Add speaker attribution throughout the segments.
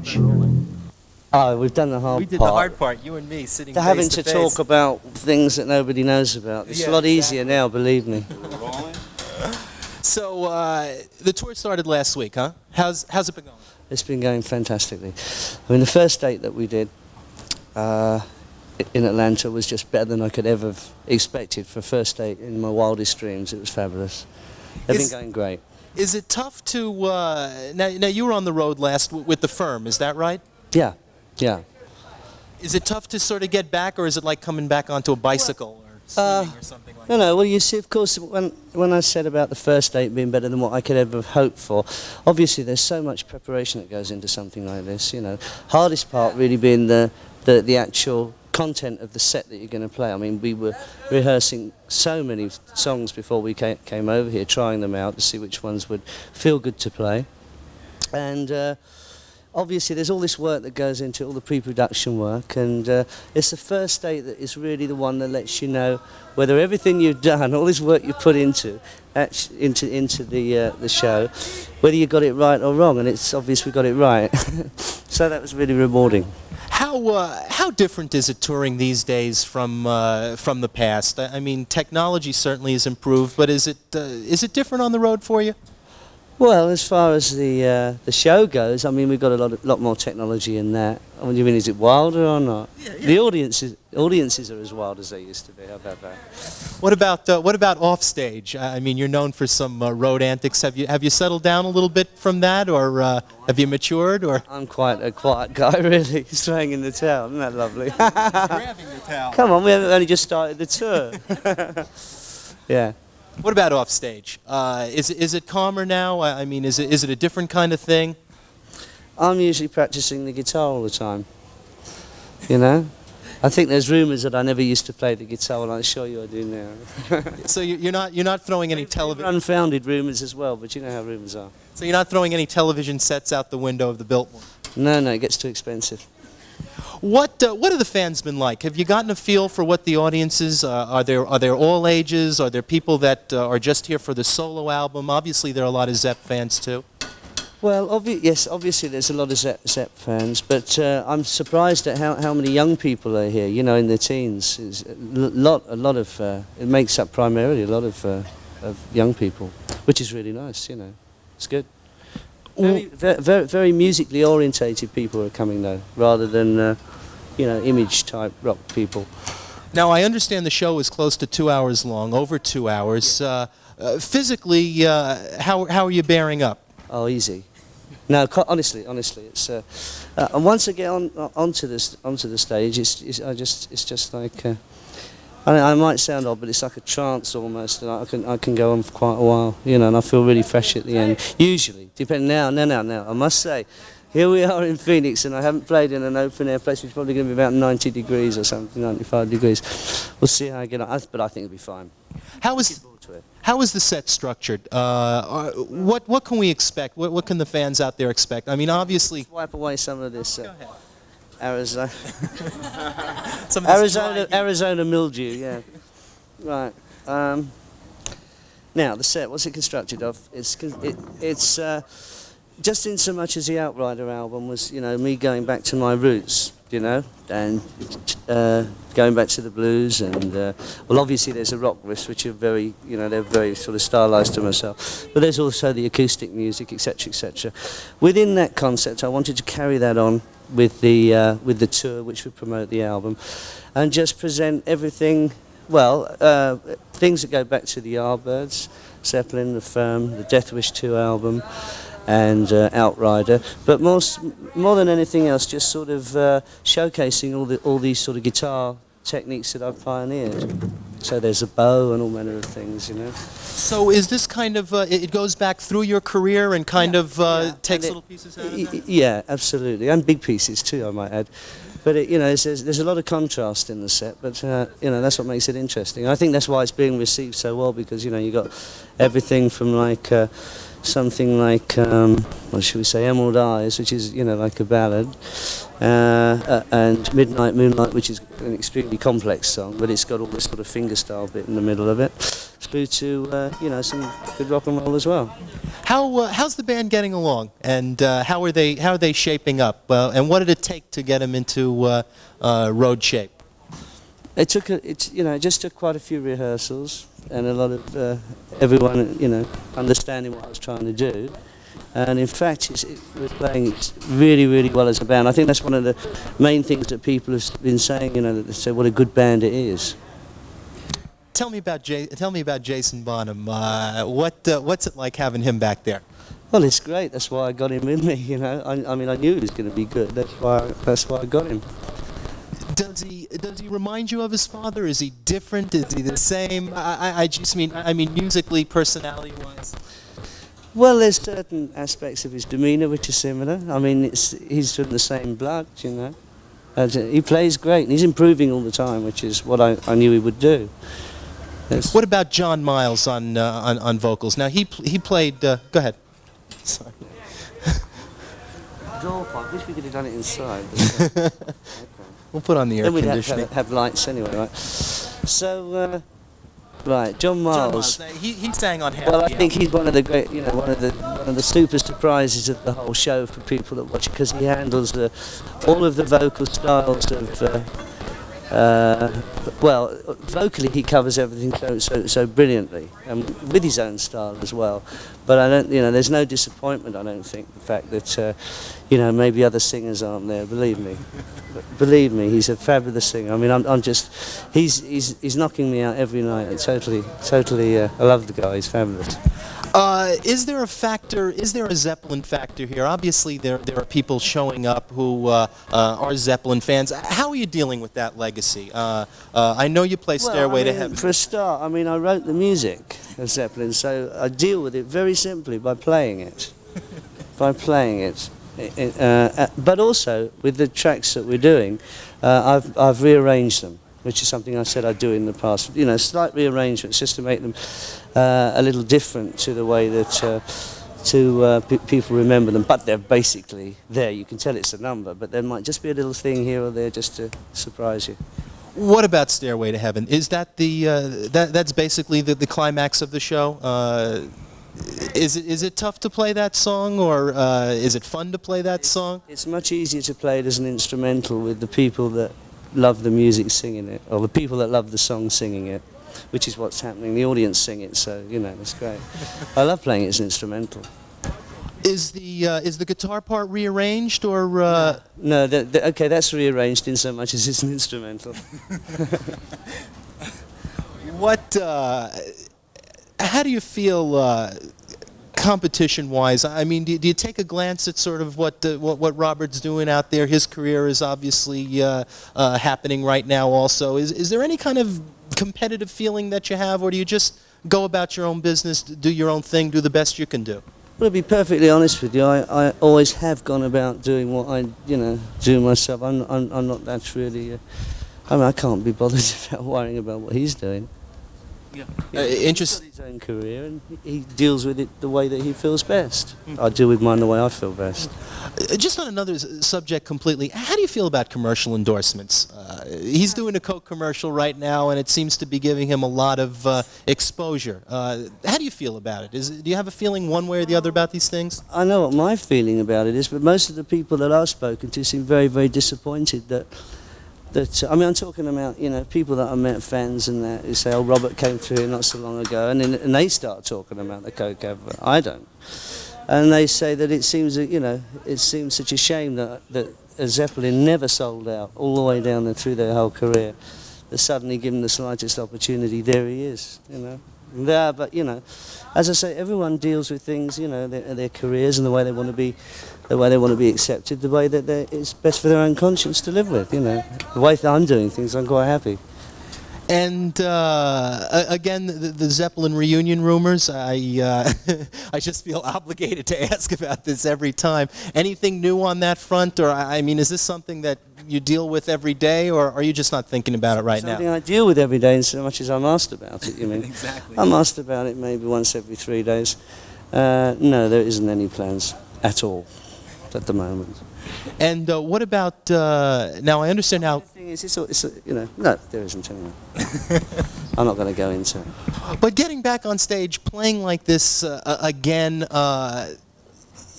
Speaker 1: stage?
Speaker 2: Oh, we've done the hard part.
Speaker 1: We did the hard part, you and me sitting face
Speaker 2: Having
Speaker 1: to
Speaker 2: to
Speaker 1: face.
Speaker 2: talk about things that nobody knows about. It's a lot easier now, believe me.
Speaker 1: So, the tour started last week, huh? How's it been going?
Speaker 2: It's been going fantastically. I mean, the first date that we did in Atlanta was just better than I could ever have expected for a first date in my wildest dreams. It was fabulous. They've been going great.
Speaker 1: Is it tough to, now you were on the road last with the firm, is that right?
Speaker 2: Yeah, yeah.
Speaker 1: Is it tough to sort of get back, or is it like coming back onto a bicycle or swimming or something like that?
Speaker 2: No, well, you see, of course, when I said about the first date being better than what I could ever have hoped for, obviously there's so much preparation that goes into something like this, you know. Hardest part really being the actual content of the set that you're going to play. I mean, we were rehearsing so many songs before we came over here, trying them out to see which ones would feel good to play. And obviously there's all this work that goes into it, all the pre-production work, and it's the first date that is really the one that lets you know whether everything you've done, all this work you put into the show, whether you got it right or wrong, and it's obvious we got it right. So that was really rewarding.
Speaker 1: How different is it touring these days from the past? I mean, technology certainly has improved, but is it different on the road for you?
Speaker 2: Well, as far as the show goes, I mean, we've got a lot more technology in that. I mean, you mean, is it wilder or not? Yeah. The audiences are as wild as they used to be. How about that?
Speaker 1: What about off stage? I mean, you're known for some road antics. Have you settled down a little bit from that, or have you matured? Or
Speaker 2: I'm quite a quiet guy, really. Throwing in the towel, isn't that lovely?
Speaker 1: Grabbing the towel.
Speaker 2: Come on, we haven't only just started the tour. Yeah.
Speaker 1: What about off stage? Is it calmer now? I mean, is it a different kind of thing?
Speaker 2: I'm usually practicing the guitar all the time. You know, I think there's rumours that I never used to play the guitar, and I assure you I do now.
Speaker 1: So you're not throwing any television.
Speaker 2: Unfounded rumours as well, but you know how rumours are.
Speaker 1: So you're not throwing any television sets out the window of the Biltmore?
Speaker 2: No, it gets too expensive.
Speaker 1: What have the fans been like? Have you gotten a feel for what the audience is? Are there all ages? Are there people that are just here for the solo album? Obviously, there are a lot of Zepp fans too.
Speaker 2: Well, yes, obviously there's a lot of Zepp fans, but I'm surprised at how many young people are here. You know, in their teens. It's a lot of. It makes up primarily a lot of young people, which is really nice. You know, it's good. Very musically orientated people are coming though, rather than you know, image type rock people.
Speaker 1: Now I understand the show is close to 2 hours long, over 2 hours. Physically, how are you bearing up?
Speaker 2: Oh, easy. No, honestly, it's and once I get onto the stage, it's just like I might sound odd, but it's like a trance almost, and I can go on for quite a while, you know, and I feel really fresh at the end. Usually, depending now, I must say, here we are in Phoenix, and I haven't played in an open air place. It's probably going to be about 90 degrees or something, 95 degrees. We'll see how I get on, but I think it'll be fine.
Speaker 1: How is the set structured? What can we expect? What can the fans out there expect? I mean, obviously.
Speaker 2: Let's wipe away some of this.
Speaker 1: Go ahead.
Speaker 2: Arizona mildew, yeah. Right. Now the set. What's it constructed of? It's just in so much as the Outrider album was, you know, me going back to my roots, you know, and going back to the blues, and well, obviously there's the rock riffs, which are very, you know, they're very sort of stylized to myself, but there's also the acoustic music, etc., etc. Within that concept, I wanted to carry that on with the tour, which would promote the album, and just present everything. Well, things that go back to the Yardbirds, Zeppelin, the Firm, the Death Wish 2 album, and Outrider, but more than anything else, just sort of showcasing all these sort of guitar techniques that I've pioneered. So there's a bow and all manner of things, you know.
Speaker 1: So is this kind of it goes back through your career and kind of takes little pieces out of that?
Speaker 2: Yeah, absolutely, and big pieces too, I might add. But you know, there's a lot of contrast in the set, but you know, that's what makes it interesting. I think that's why it's being received so well, because you know, you got everything from like something like, what should we say, Emerald Eyes, which is, you know, like a ballad, and Midnight Moonlight, which is an extremely complex song, but it's got all this sort of fingerstyle bit in the middle of it, through to, you know, some good rock and roll as well.
Speaker 1: How's the band getting along, and how are they shaping up, and what did it take to get them into road shape?
Speaker 2: It just took quite a few rehearsals and a lot of everyone, you know, understanding what I was trying to do. And in fact, we're playing really, really well as a band. I think that's one of the main things that people have been saying, you know, that they say what a good band it is.
Speaker 1: Tell me about Jason Bonham. What's it like having him back there?
Speaker 2: Well, it's great. That's why I got him with me. You know, I mean, I knew he was going to be good. That's why I got him.
Speaker 1: Does he remind you of his father? Is he different? Is he the same? I just mean musically, personality-wise.
Speaker 2: Well, there's certain aspects of his demeanour which are similar. I mean, he's from the same blood, you know. He plays great, and he's improving all the time, which is what I knew he would do.
Speaker 1: What about John Miles on vocals? Now he played. Go ahead. Sorry.
Speaker 2: I wish we could have done it inside. Okay.
Speaker 1: We'll put on the air conditioning.
Speaker 2: Then we'd have lights anyway, right? So, right, John Miles.
Speaker 1: He sang on half.
Speaker 2: Well, I think he's one of the great, you know, one of the super surprises of the whole show for people that watch it, because he handles all of the vocal styles of. Well, vocally he covers everything so brilliantly, and with his own style as well. But I don't, you know, there's no disappointment. I don't think the fact that, you know, maybe other singers aren't there. Believe me, he's a fabulous singer. I mean, I'm just, he's knocking me out every night. Totally, I love the guy. He's fabulous.
Speaker 1: Is there a Zeppelin factor here? Obviously, there are people showing up who are Zeppelin fans. How are you dealing with that legacy? I know you play Stairway to Heaven.
Speaker 2: For a start, I mean, I wrote the music of Zeppelin, so I deal with it very simply by playing it. But also, with the tracks that we're doing, I've rearranged them, which is something I said I'd do in the past. You know, slight rearrangements just to make them a little different to the way that people remember them. But they're basically there. You can tell it's a number, but there might just be a little thing here or there just to surprise you.
Speaker 1: What about Stairway to Heaven? Is that that's basically the climax of the show? Is it tough to play that song, or is it fun to play that song?
Speaker 2: It's much easier to play it as an instrumental with the people that love the music singing it, or the people that love the song singing it, which is what's happening. The audience sing it, so you know, it's great. I love playing it as instrumental.
Speaker 1: Is the guitar part rearranged, or?
Speaker 2: No, okay, that's rearranged in so much as it's an instrumental.
Speaker 1: How do you feel competition-wise? I mean, do you take a glance at sort of what Robert's doing out there? His career is obviously happening right now also. Is there any kind of competitive feeling that you have, or do you just go about your own business, do your own thing, do the best you can do?
Speaker 2: Well, to be perfectly honest with you, I always have gone about doing what I, you know, do myself. I'm not that really. I mean, I can't be bothered about worrying about what he's doing.
Speaker 1: Yeah.
Speaker 2: He's got his own career, and he deals with it the way that he feels best. I deal with mine the way I feel best.
Speaker 1: Just on another subject completely, how do you feel about commercial endorsements? He's doing a Coke commercial right now, and it seems to be giving him a lot of exposure. How do you feel about it? Do you have a feeling one way or the other about these things?
Speaker 2: I know what my feeling about it is, but most of the people that I've spoken to seem very, very disappointed that I mean, I'm talking about, you know, people that I met, fans and that, who say, oh, Robert came through here not so long ago, and they start talking about the Coke advert. I don't. And they say that it seems, you know, it seems such a shame that Zeppelin never sold out all the way down through their whole career. That suddenly, given the slightest opportunity, there he is, you know. Yeah, but, you know, as I say, everyone deals with things, you know, their careers and the way they want to be accepted, the way that it's best for their own conscience to live with, you know. The way that I'm doing things, I'm quite happy.
Speaker 1: And again, the Zeppelin reunion rumors, I just feel obligated to ask about this every time. Anything new on that front? Or, I mean, is this something that you deal with every day, or are you just not thinking about it right now?
Speaker 2: Something I deal with every day in so much as I'm asked about it, you mean?
Speaker 1: Exactly.
Speaker 2: I'm asked about it maybe once every 3 days. No, there isn't any plans at all at the moment.
Speaker 1: And what about now? I understand how,
Speaker 2: The thing is, no, there isn't anyway. I'm not going to go into it.
Speaker 1: but getting back on stage, playing like this again.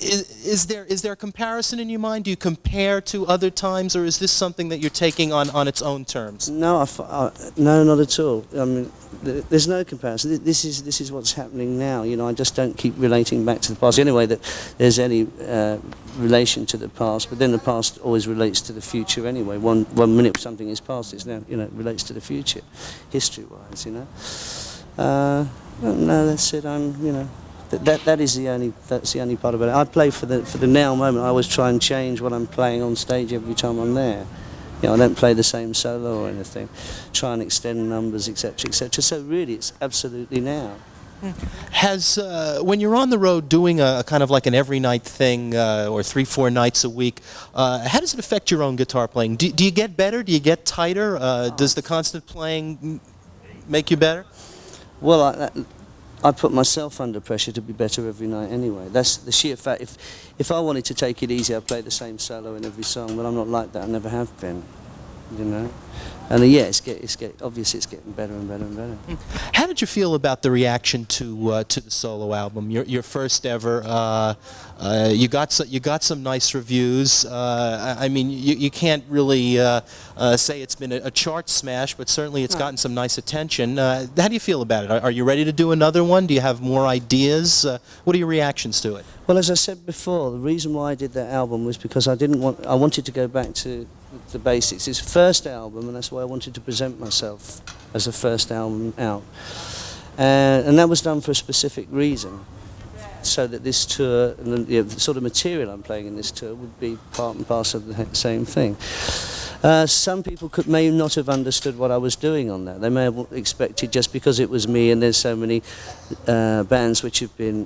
Speaker 1: Is there a comparison in your mind? Do you compare to other times, or is this something that you're taking on its own terms?
Speaker 2: No, no, not at all. I mean, there's no comparison. This is what's happening now. You know, I just don't keep relating back to the past. Anyway, that there's any relation to the past, but then the past always relates to the future anyway. One minute something is past, it's now, you know, it relates to the future, history-wise. You know. No, that's it. That's the only part about it. I play for the now moment. I always try and change what I'm playing on stage every time I'm there. You know, I don't play the same solo or anything. Try and extend numbers, etc., etc. So really, it's absolutely now.
Speaker 1: Has when you're on the road doing a kind of like an every night thing, or 3-4 nights a week, how does it affect your own guitar playing? Do you get better? Do you get tighter? Does the constant playing make you better?
Speaker 2: Well, I put myself under pressure to be better every night anyway. That's the sheer fact. If I wanted to take it easy, I'd play the same solo in every song, but I'm not like that. I never have been, you know. And yeah, obviously it's getting better and better and better.
Speaker 1: How did you feel about the reaction to the solo album, your first ever? You got some nice reviews. I mean, you can't really say it's been a chart smash, but certainly it's gotten some nice attention. How do you feel about it? Are you ready to do another one? Do you have more ideas? What are your reactions to it?
Speaker 2: Well, as I said before, the reason why I did that album was because I wanted to go back to the basics. It's the first album, and that's why I wanted to present myself as the first album out. And that was done for a specific reason, so that this tour, and the sort of material I'm playing in this tour, would be part and parcel of the same thing. Some people may not have understood what I was doing on that. They may have expected, just because it was me and there's so many bands which have been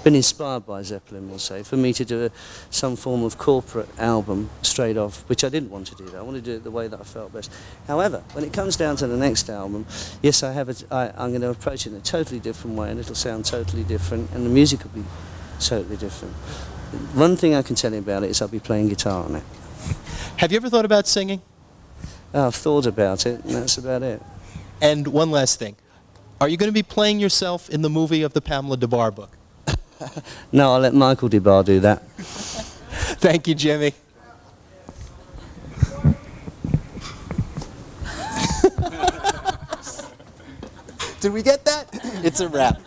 Speaker 2: inspired by Zeppelin, we'll say, for me to do some form of corporate album straight off, which I didn't want to do that. I wanted to do it the way that I felt best. However, when it comes down to the next album, yes, I'm going to approach it in a totally different way, and it'll sound totally different, and the music will be totally different. One thing I can tell you about it is I'll be playing guitar on it.
Speaker 1: Have you ever thought about singing?
Speaker 2: I've thought about it, and that's about it.
Speaker 1: And one last thing. Are you going to be playing yourself in the movie of the Pamela DeBar book?
Speaker 2: No, I'll let Michael DeBar do that.
Speaker 1: Thank you, Jimmy. Did we get that? It's a wrap.